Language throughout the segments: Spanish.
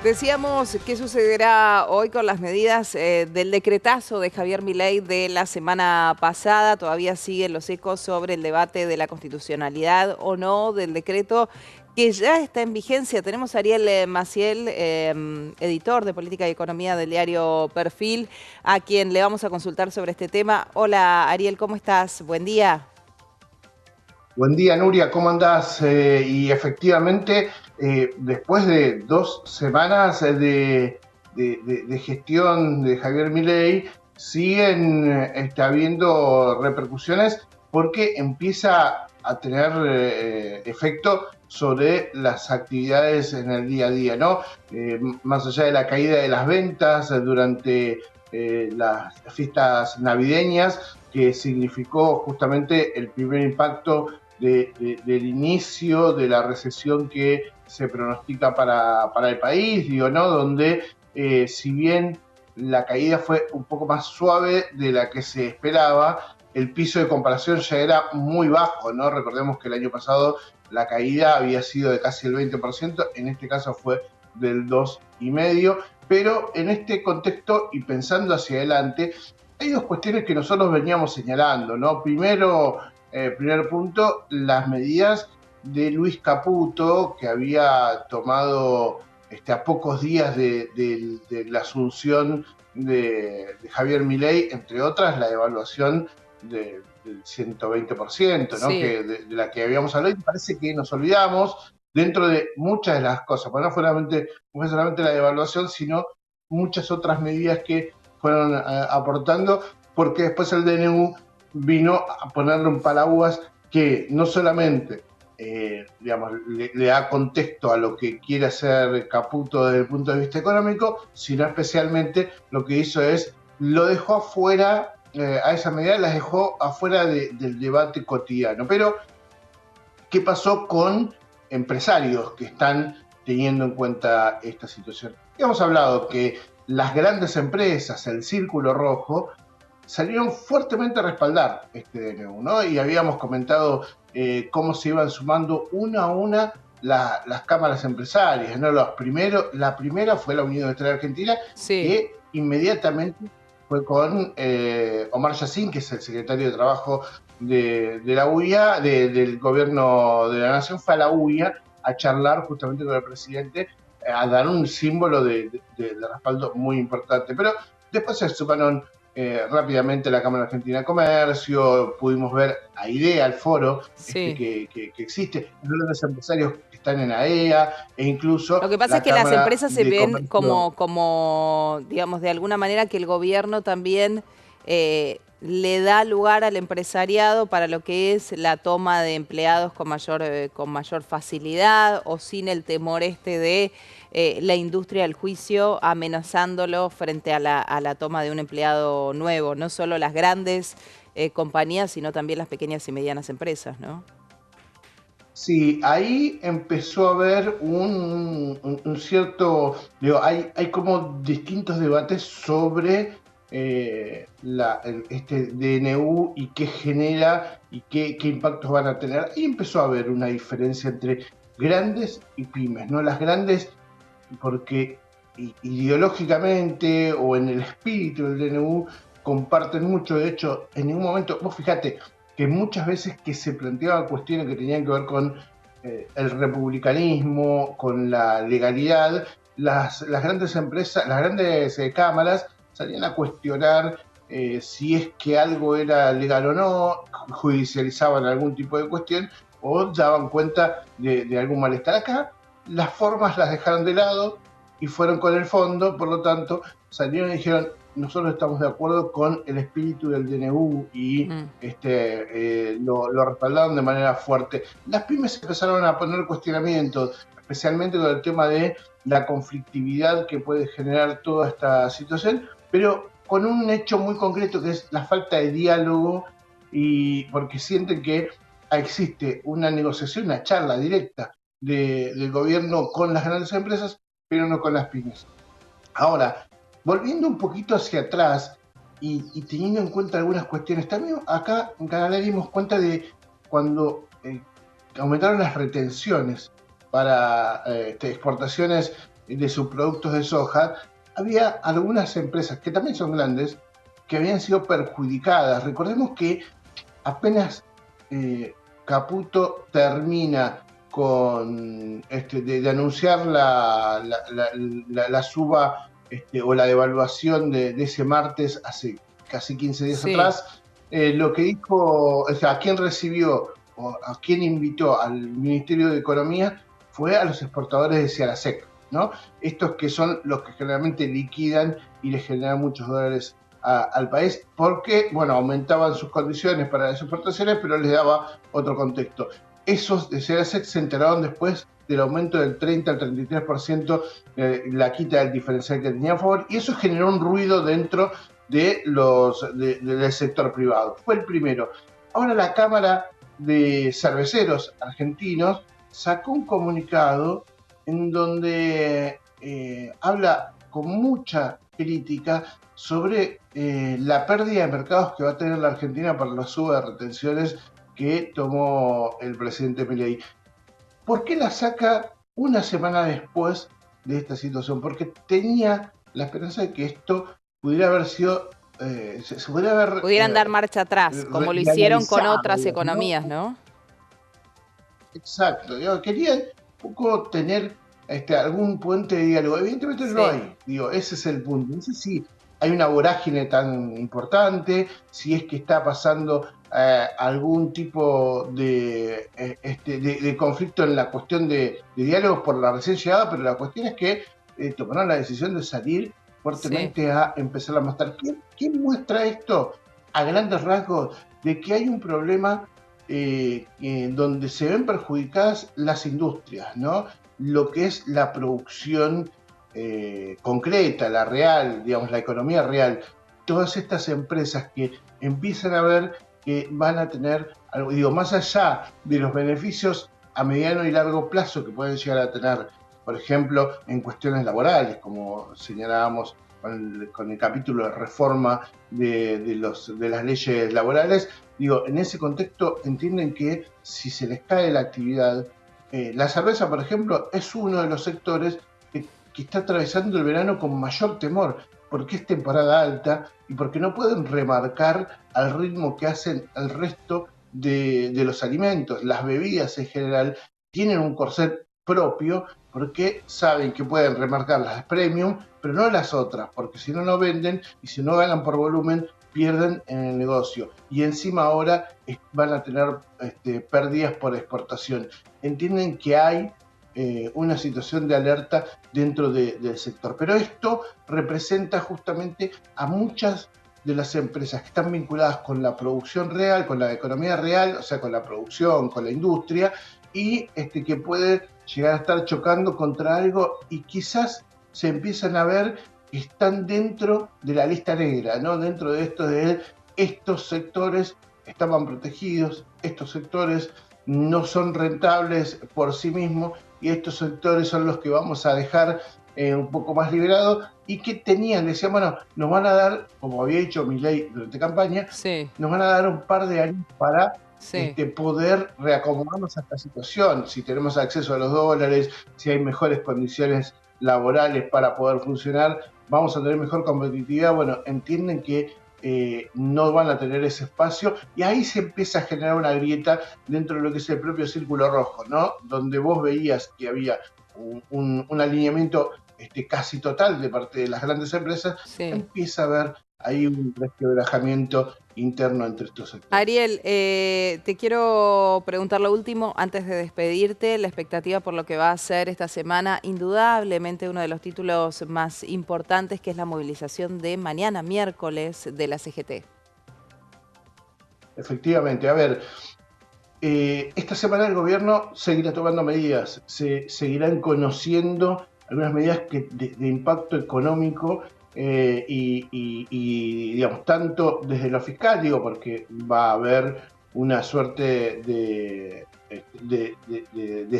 Decíamos qué sucederá hoy con las medidas del decretazo de Javier Milei de la semana pasada. Todavía siguen los ecos sobre el debate de la constitucionalidad o no del decreto que ya está en vigencia. Tenemos a Ariel Maciel, editor de Política y Economía del diario Perfil, a quien le vamos a consultar sobre este tema. Hola Ariel, ¿cómo estás? Buen día. Buen día, Nuria, ¿cómo andás? Y efectivamente, después de 2 semanas de gestión de Javier Milei, siguen habiendo repercusiones porque empieza a tener efecto sobre las actividades en el día a día, ¿no? Más allá de la caída de las ventas durante las fiestas navideñas, que significó justamente el primer impacto del inicio de la recesión que se pronostica para el país, digo, ¿no? Donde si bien la caída fue un poco más suave de la que se esperaba, el piso de comparación ya era muy bajo, ¿no? Recordemos que el año pasado la caída había sido de casi el 20%, en este caso fue del 2,5%, pero en este contexto y pensando hacia adelante, hay dos cuestiones que nosotros veníamos señalando, ¿no? Primero, primer punto, las medidas de Luis Caputo, que había tomado a pocos días de la asunción de Javier Milei, entre otras, la devaluación del 120%, ¿no? Sí. de la que habíamos hablado, y parece que nos olvidamos dentro de muchas de las cosas, porque no fue solamente la devaluación, sino muchas otras medidas que fueron aportando, porque después el DNU vino a ponerle un paraguas que no solamente digamos, le da contexto a lo que quiere hacer Caputo desde el punto de vista económico, sino especialmente lo que hizo es, lo dejó afuera, a esa medida las dejó afuera del debate cotidiano. Pero, ¿qué pasó con empresarios que están teniendo en cuenta esta situación? Hemos hablado que las grandes empresas, el círculo rojo, salieron fuertemente a respaldar este DNU, ¿no? Y habíamos comentado cómo se iban sumando una a una las cámaras empresarias, ¿no? La primera fue la Unión Industrial Argentina, Sí. que inmediatamente fue con Omar Yassin, que es el secretario de Trabajo de la UIA, del gobierno de la Nación, fue a la UIA a charlar justamente con el presidente, a dar un símbolo de respaldo muy importante. Pero después se sumaron rápidamente la Cámara Argentina de Comercio, pudimos ver a IDEA, el foro Sí. que existe, los empresarios que están en AEA, e incluso Lo que pasa es la que las Cámara empresas se de ven Comercio. digamos, de alguna manera que el gobierno también le da lugar al empresariado para lo que es la toma de empleados con mayor facilidad o sin el temor de la industria del juicio amenazándolo frente a la toma de un empleado nuevo. No solo las grandes compañías, sino también las pequeñas y medianas empresas, ¿no? Sí, ahí empezó a haber un cierto, digo, hay como distintos debates sobre este DNU y qué genera y qué impactos van a tener. Y empezó a haber una diferencia entre grandes y pymes, ¿no? Las grandes porque ideológicamente o en el espíritu del DNU comparten mucho. De hecho, en ningún momento, vos fíjate que muchas veces que se planteaban cuestiones que tenían que ver con el republicanismo, con la legalidad, las grandes empresas, las grandes cámaras salían a cuestionar si es que algo era legal o no, judicializaban algún tipo de cuestión o daban cuenta de algún malestar. Acá las formas las dejaron de lado y fueron con el fondo, por lo tanto, salieron y dijeron, nosotros estamos de acuerdo con el espíritu del DNU y Mm. lo respaldaron de manera fuerte. Las pymes empezaron a poner cuestionamientos, especialmente con el tema de la conflictividad que puede generar toda esta situación, pero con un hecho muy concreto que es la falta de diálogo, y porque sienten que existe una negociación, una charla directa del gobierno con las grandes empresas, pero no con las pymes. Ahora, volviendo un poquito hacia atrás y teniendo en cuenta algunas cuestiones, también acá en Canadá dimos cuenta de cuando aumentaron las retenciones para exportaciones de sus productos de soja, había algunas empresas que también son grandes que habían sido perjudicadas. Recordemos que apenas Caputo termina de anunciar la suba o la devaluación de ese martes hace casi 15 días atrás, lo que dijo, o sea, a quién recibió o a quién invitó al Ministerio de Economía fue a los exportadores de Cearasec, ¿no? Estos que son los que generalmente liquidan y les generan muchos dólares al país, porque, bueno, aumentaban sus condiciones para las exportaciones, pero les daba otro contexto. Esos de Cearasec se enteraron después del aumento del 30 al 33%, la quita del diferencial que tenía a favor, y eso generó un ruido dentro del sector privado. Fue el primero. Ahora la Cámara de Cerveceros Argentinos sacó un comunicado en donde habla con mucha crítica sobre la pérdida de mercados que va a tener la Argentina por la suba de retenciones que tomó el presidente Milei. ¿Por qué la saca una semana después de esta situación? Porque tenía la esperanza de que esto pudiera haber sido, se pudiera haber... Pudieran dar marcha atrás, como lo hicieron con otras economías, ¿no? Exacto. Querían un poco tener algún puente de diálogo. Evidentemente no hay. Ese es el punto. No sé si hay una vorágine tan importante, si es que está pasando algún tipo de conflicto en la cuestión de diálogos por la recién llegada, pero la cuestión es que tomaron la decisión de salir fuertemente a empezar a mostrar. ¿Quién muestra esto a grandes rasgos de que hay un problema donde se ven perjudicadas las industrias, ¿no? Lo que es la producción concreta, la real, digamos, la economía real? Todas estas empresas que empiezan a ver que van a tener algo, digo, más allá de los beneficios a mediano y largo plazo que pueden llegar a tener, por ejemplo, en cuestiones laborales, como señalábamos con el capítulo de reforma de las leyes laborales, digo, en ese contexto entienden que si se les cae la actividad, la cerveza, por ejemplo, es uno de los sectores que está atravesando el verano con mayor temor, porque es temporada alta y porque no pueden remarcar al ritmo que hacen el resto de los alimentos. Las bebidas en general tienen un corset propio porque saben que pueden remarcar las premium, pero no las otras, porque si no, no venden y si no ganan por volumen, pierden en el negocio. Y encima ahora van a tener pérdidas por exportación. Entienden que hay una situación de alerta dentro del sector. Pero esto representa justamente a muchas de las empresas que están vinculadas con la producción real, con la economía real, o sea, con la producción, con la industria, y que puede llegar a estar chocando contra algo y quizás se empiezan a ver que están dentro de la lista negra, ¿no? Dentro de esto de estos sectores estaban protegidos, estos sectores no son rentables por sí mismos y estos sectores son los que vamos a dejar un poco más liberados y que decían, bueno, nos van a dar, como había dicho Milei durante campaña, nos van a dar un par de años para poder reacomodarnos a esta situación, si tenemos acceso a los dólares, si hay mejores condiciones laborales para poder funcionar, vamos a tener mejor competitividad. Bueno, entienden que no van a tener ese espacio y ahí se empieza a generar una grieta dentro de lo que es el propio círculo rojo, ¿no? Donde vos veías que había un alineamiento casi total de parte de las grandes empresas, empieza a haber ahí un resquebrajamiento interno entre estos sectores. Ariel, te quiero preguntar lo último antes de despedirte. La expectativa por lo que va a ser esta semana, indudablemente uno de los títulos más importantes, que es la movilización de mañana, miércoles, de la CGT. Efectivamente, a ver, esta semana el gobierno seguirá tomando medidas, se seguirán conociendo algunas medidas de impacto económico y, digamos, tanto desde lo fiscal, digo, porque va a haber una suerte de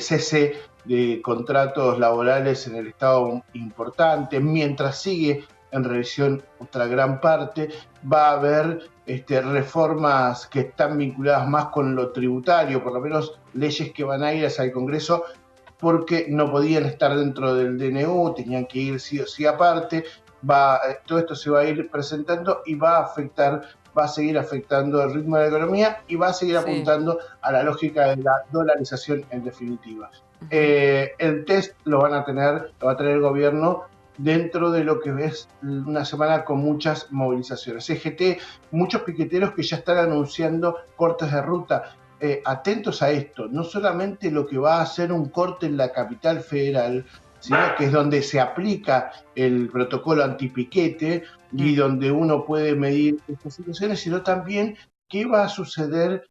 cese de contratos laborales en el Estado importante, mientras sigue en revisión otra gran parte, va a haber reformas que están vinculadas más con lo tributario, por lo menos leyes que van a ir hacia el Congreso porque no podían estar dentro del DNU, tenían que ir sí o sí aparte. Todo esto se va a ir presentando y va a seguir afectando el ritmo de la economía y va a seguir Sí. apuntando a la lógica de la dolarización en definitiva. Ujú. El test lo va a tener el gobierno dentro de lo que es una semana con muchas movilizaciones. CGT, muchos piqueteros que ya están anunciando cortes de ruta. Atentos a esto, no solamente lo que va a hacer un corte en la capital federal, sino que es donde se aplica el protocolo antipiquete y donde uno puede medir estas situaciones, sino también qué va a suceder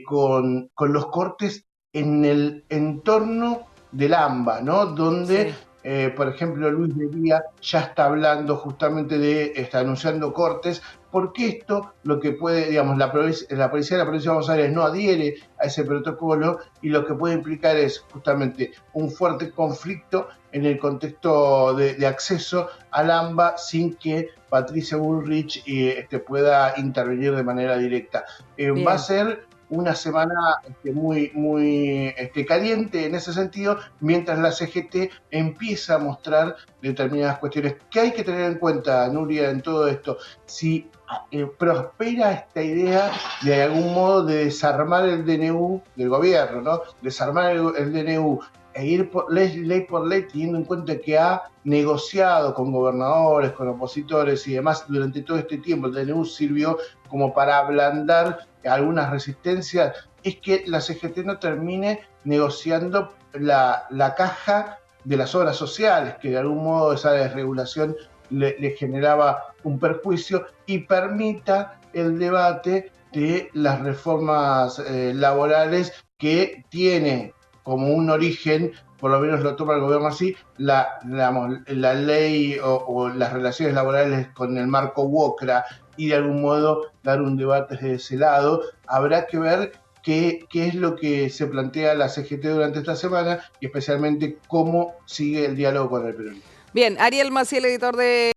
con los cortes en el entorno del AMBA, ¿no? Donde, Sí. por ejemplo, Luis de Guía ya está hablando justamente está anunciando cortes, porque esto lo que puede, digamos, la policía de la provincia de Buenos Aires no adhiere a ese protocolo y lo que puede implicar es justamente un fuerte conflicto en el contexto de acceso al AMBA sin que Patricia Bullrich pueda intervenir de manera directa. Va a Bien. ser una semana muy caliente en ese sentido, mientras la CGT empieza a mostrar determinadas cuestiones. ¿Qué hay que tener en cuenta, Nuria, en todo esto? Si prospera esta idea de algún modo de desarmar el DNU del gobierno, ¿no? Desarmar el DNU e ir por ley por ley, teniendo en cuenta que ha negociado con gobernadores, con opositores y demás durante todo este tiempo. El DNU sirvió como para ablandar algunas resistencias, es que la CGT no termine negociando la caja de las obras sociales, que de algún modo esa desregulación le generaba un perjuicio, y permita el debate de las reformas laborales que tiene como un origen, por lo menos lo toma el gobierno así, la ley o las relaciones laborales con el marco WOCRA, y de algún modo dar un debate desde ese lado. Habrá que ver qué es lo que se plantea la CGT durante esta semana y especialmente cómo sigue el diálogo con el peronismo. Bien, Ariel Maciel, editor de